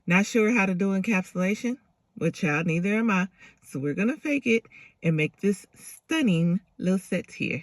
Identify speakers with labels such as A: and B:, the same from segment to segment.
A: Not sure how to do encapsulation? Well, child, neither am I. So we're going to fake it and make this stunning little set here.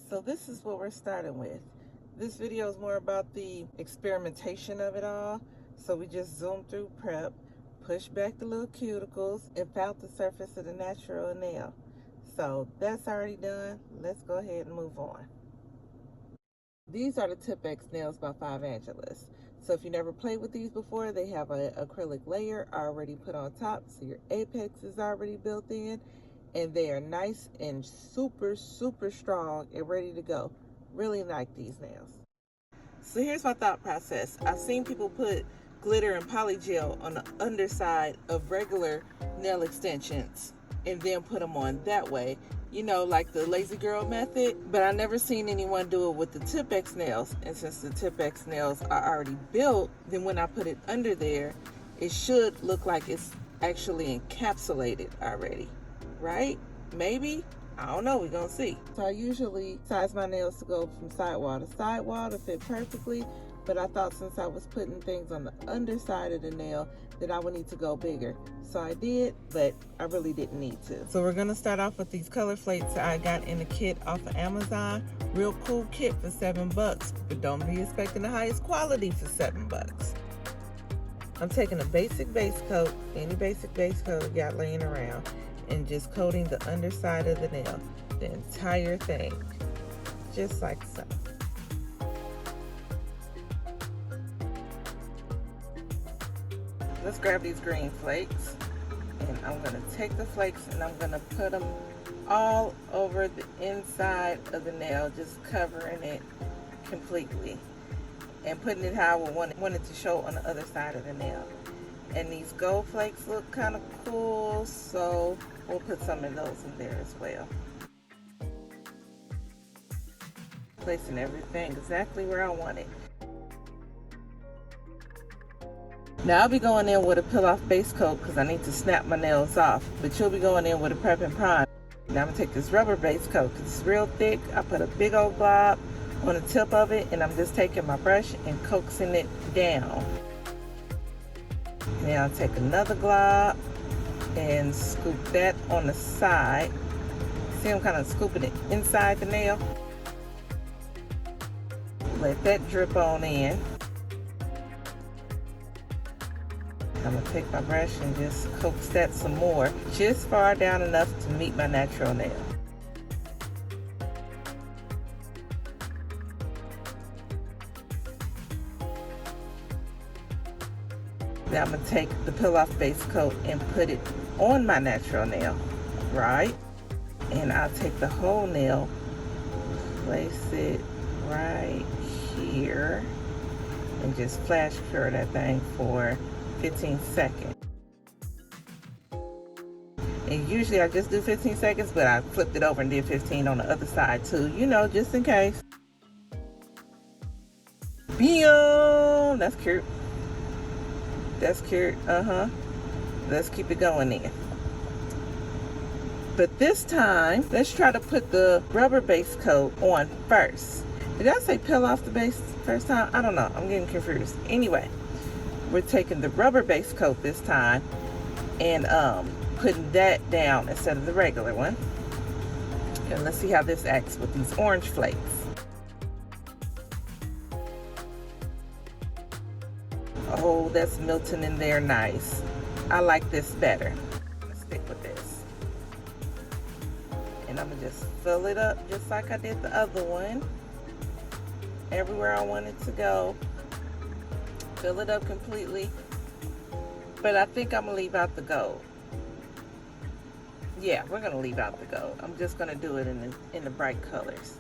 A: So this is what we're starting with. This video is more about the experimentation of it all. So we just zoomed through prep, pushed back the little cuticles, and found the surface of the natural nail. So that's already done. Let's go ahead and move on. These are the Tip-X nails by 5 Angeles. So if you never played with these before, they have an acrylic layer already put on top, so your apex is already built in, and they are nice and super strong and ready to go. Really like these nails. So here's my thought process. I've seen people put glitter and polygel on the underside of regular nail extensions and then put them on that way, you know, like the lazy girl method, but I never seen anyone do it with the Tip-X nails. And since the Tip-X nails are already built, then when I put it under there, it should look like it's actually encapsulated already, right? Maybe? I don't know, we're gonna see. So I usually size my nails to go from sidewall to sidewall to fit perfectly, but I thought since I was putting things on the underside of the nail that I would need to go bigger. So I did, but I really didn't need to. So we're gonna start off with these color flakes that I got in a kit off of Amazon. Real cool kit for $7, but don't be expecting the highest quality for $7. I'm taking a basic base coat, any basic base coat you got laying around, and just coating the underside of the nail, the entire thing, just like so. Let's grab these green flakes, and I'm gonna take the flakes and I'm gonna put them all over the inside of the nail, just covering it completely and putting it how I would want it to show on the other side of the nail. And these gold flakes look kind of cool, so we'll put some of those in there as well. Placing everything exactly where I want it. Now I'll be going in with a peel-off base coat because I need to snap my nails off, but you'll be going in with a prep and prime. Now I'm gonna take this rubber base coat because it's real thick. I put a big old glob on the tip of it, and I'm just taking my brush and coaxing it down. Now I'll take another glob and scoop that on the side. See, I'm kind of scooping it inside the nail. Let that drip on in. I'm gonna take my brush and just coax that some more, just far down enough to meet my natural nail. Now I'm gonna take the peel-off base coat and put it on my natural nail, right? And I'll take the whole nail, place it right here, and just flash cure that thing for 15 seconds. And usually I just do 15 seconds, but I flipped it over and did 15 on the other side too, you know, just in case. Bam! That's cute. That's cute, Let's keep it going then. But this time, let's try to put the rubber base coat on first. Did I say peel off the base first time? I don't know, I'm getting confused. Anyway, we're taking the rubber base coat this time and putting that down instead of the regular one. And let's see how this acts with these orange flakes. Oh, that's melting in there nice. I like this better. Let's stick with this. And I'm gonna just fill it up just like I did the other one. Everywhere I want it to go. Fill it up completely. But I think I'm gonna leave out the gold. Yeah, we're gonna leave out the gold. I'm just gonna do it in the bright colors.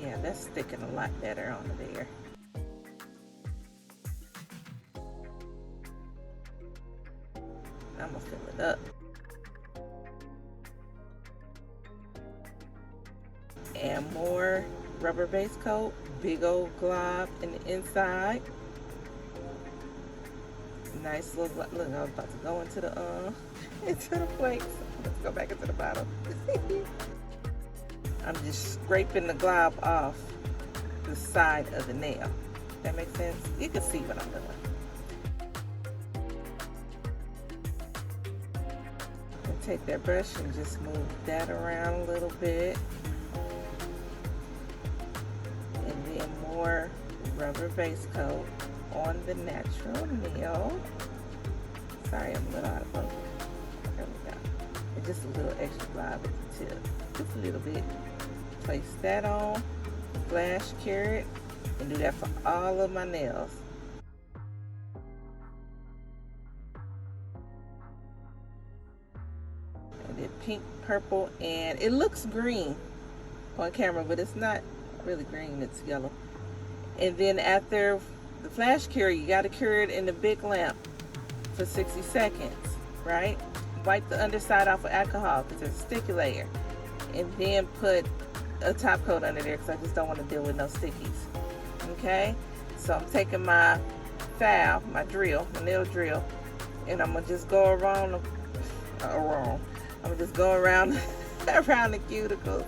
A: Yeah, that's sticking a lot better on there. I'm gonna fill it up. And more rubber base coat, big old glob in the inside. Nice little, look, I was about to go into the flakes. Let's go back into the bottle. I'm just scraping the glob off the side of the nail. That makes sense? You can see what I'm doing. And take that brush and just move that around a little bit. And then more rubber base coat on the natural nail. Sorry, I'm a little out of focus. There we go. And just a little extra glob at the tip. Just a little bit. Place that on, flash cure it, and do that for all of my nails. And then pink, purple, and it looks green on camera, but it's not really green, it's yellow. And then after the flash cure, you got to cure it in the big lamp for 60 seconds, right? Wipe the underside off with alcohol because there's a sticky layer. And then put a top coat under there because I just don't want to deal with no stickies. Okay? So I'm taking my file, my drill, my nail drill, and I'm going to just go around I'm going to just go around around the cuticles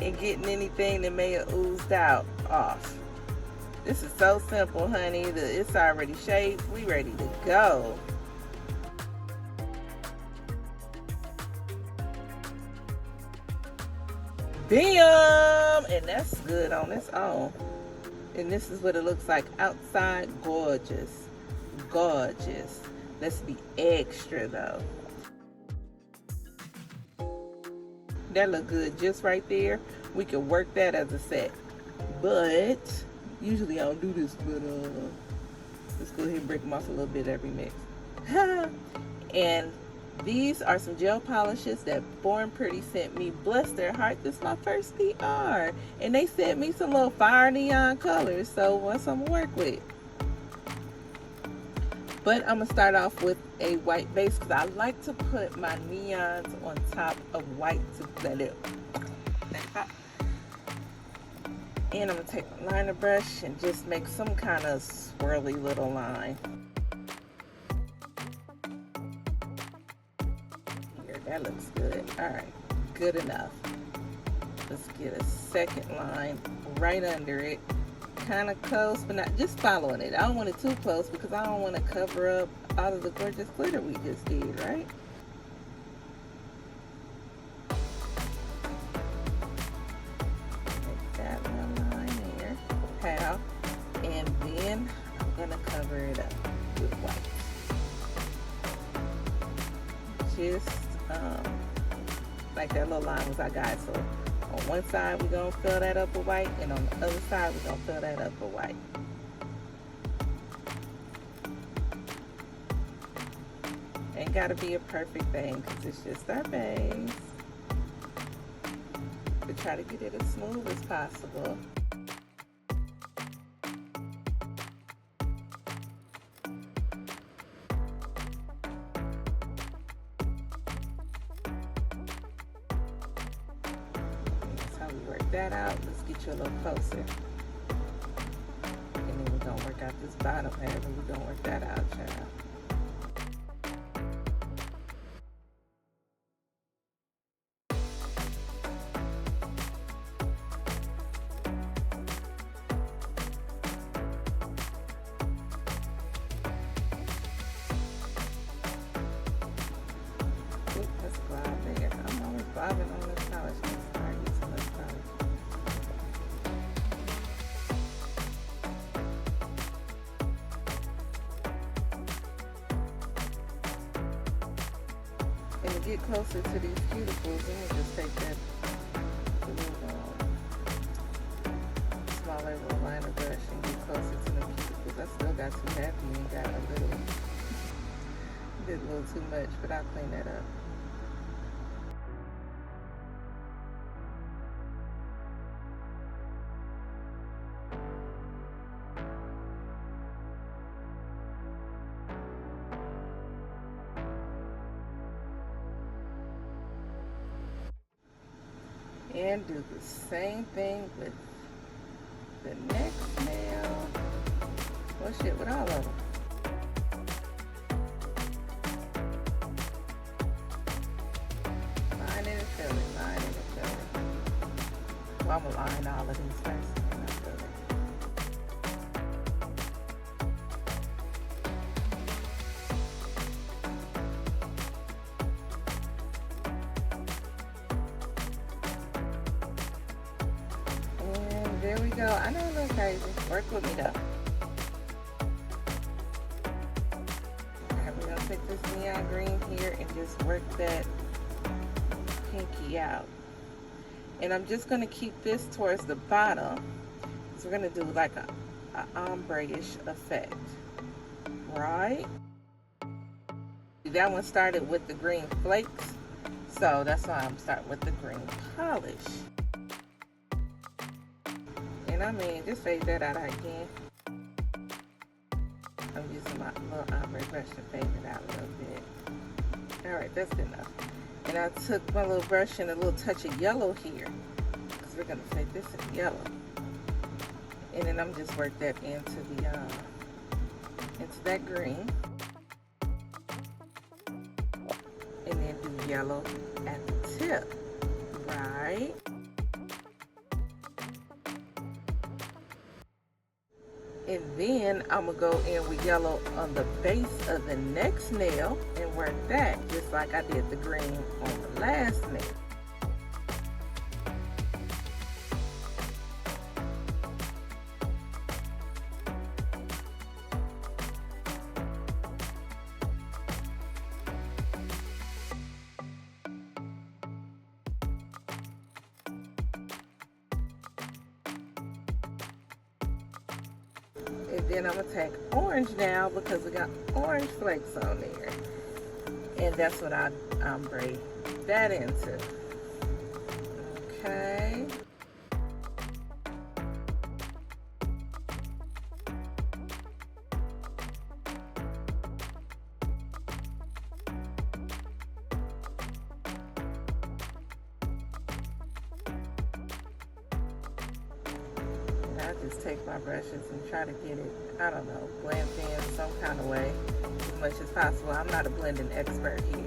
A: and getting anything that may have oozed out off. This is so simple, honey. It's already shaved. We ready to go. Bam! And that's good on its own. And this is what it looks like outside. Gorgeous. Gorgeous. Let's be extra though. That look good just right there. We can work that as a set. But usually I don't do this, but let's go ahead and break them off a little bit every mix. And these are some gel polishes that Born Pretty sent me. Bless their heart, this is my first PR. And they sent me some little fire neon colors, so what's I'm gonna work with. But I'm gonna start off with a white base because I like to put my neons on top of white to blend it. And I'm gonna take a liner brush and just make some kind of swirly little line. Here, that looks good. All right, good enough. Let's get a second line right under it. Kind of close, but not just following it. I don't want it too close because I don't want to cover up all of the gorgeous glitter we just did, right? Make that one line there, half, and then I'm gonna cover it up with white. Just like that little line was our guide. So on one side, we're going to fill that up with white, and on the other side, we're going to fill that up with white. Ain't got to be a perfect thing, because it's just our base. We try to get it as smooth as possible. That out. Let's get you a little closer. And then we're going to work out this bottom half, and we're going to work that out, child. Oop, let's glob there. I'm always bobbing on this polish. And to get closer to these cuticles, then we just take that little smaller little liner brush and get closer to the cuticles. I still got too happy and got a little, did a little too much, but I'll clean that up. And do the same thing with the next nail. Well, shit, with all of them. Line and fill it, line and fill it. I'm gonna line all of these first. And there we go. I know it looks crazy. Work with me though. Alright, we're gonna take this neon green here and just work that pinky out. And I'm just gonna keep this towards the bottom. So we're gonna do like a ombre-ish effect, right? That one started with the green flakes, so that's why I'm starting with the green polish. And I mean, just fade that out again. I'm using my little ombre brush to fade it out a little bit. All right, that's good enough. And I took my little brush and a little touch of yellow here, because we're gonna fade this in yellow. And then I'm just work that into the into that green, and then do yellow at the tip, right? And then I'm gonna go in with yellow on the base of the next nail and work that just like I did the green on the last nail. And then I'm going to take orange now because we got orange flakes on there. And that's what I ombre that into. Okay. I just take my brushes and try to get it, I don't know, blend in some kind of way as much as possible. I'm not a blending expert here.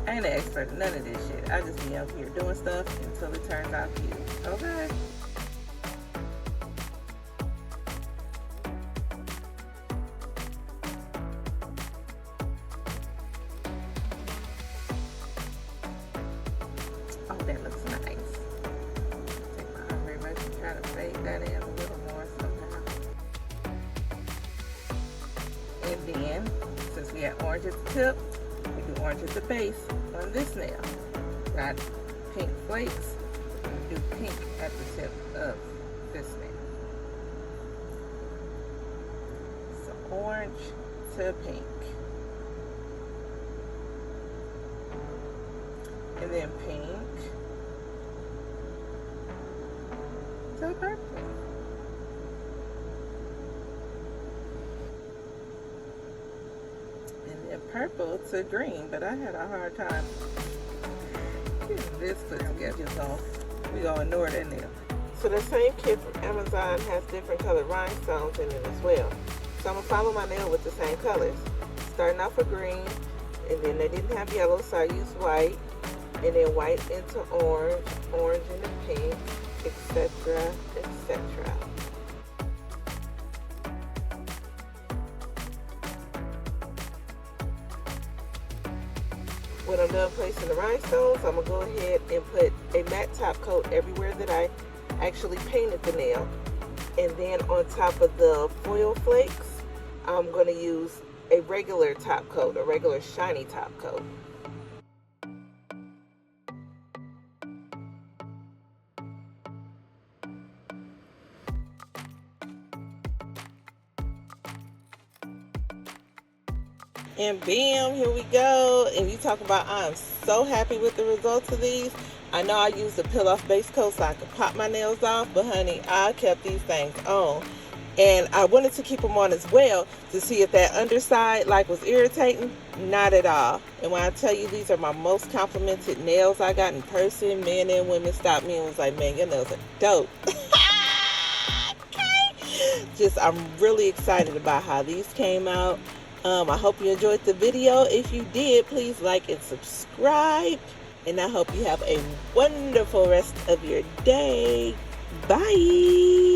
A: I ain't an expert in none of this shit. I just be up here doing stuff until it turns out cute. Okay? Oh, that looks nice. Take my ombre brush and try to fade that in a little more somehow. And then, since we had orange at the tip, we do orange at the base on this nail. Got pink flakes, we do pink at the tip of this nail. So orange to pink. And then pink to purple. And then purple to green, but I had a hard time getting this put together, so we gonna ignore that now. So the same kit from Amazon has different colored rhinestones in it as well. So I'm gonna follow my nail with the same colors. Starting off with green, and then they didn't have yellow, so I used white, and then white into orange, orange into pink, etc., etc. When I'm done placing the rhinestones, I'm going to go ahead and put a matte top coat everywhere that I actually painted the nail. And then on top of the foil flakes, I'm going to use a regular top coat, a regular shiny top coat. And bam, here we go. And you talk about, I'm so happy with the results of these. I know I used the peel off base coat so I could pop my nails off, but honey, I kept these things on. And I wanted to keep them on as well to see if that underside was irritating. Not at all. And when I tell you these are my most complimented nails I got in person, men and women stopped me and was like, man, your nails are dope. Okay. I'm really excited about how these came out. I hope you enjoyed the video. If you did, please like and subscribe. And I hope you have a wonderful rest of your day. Bye.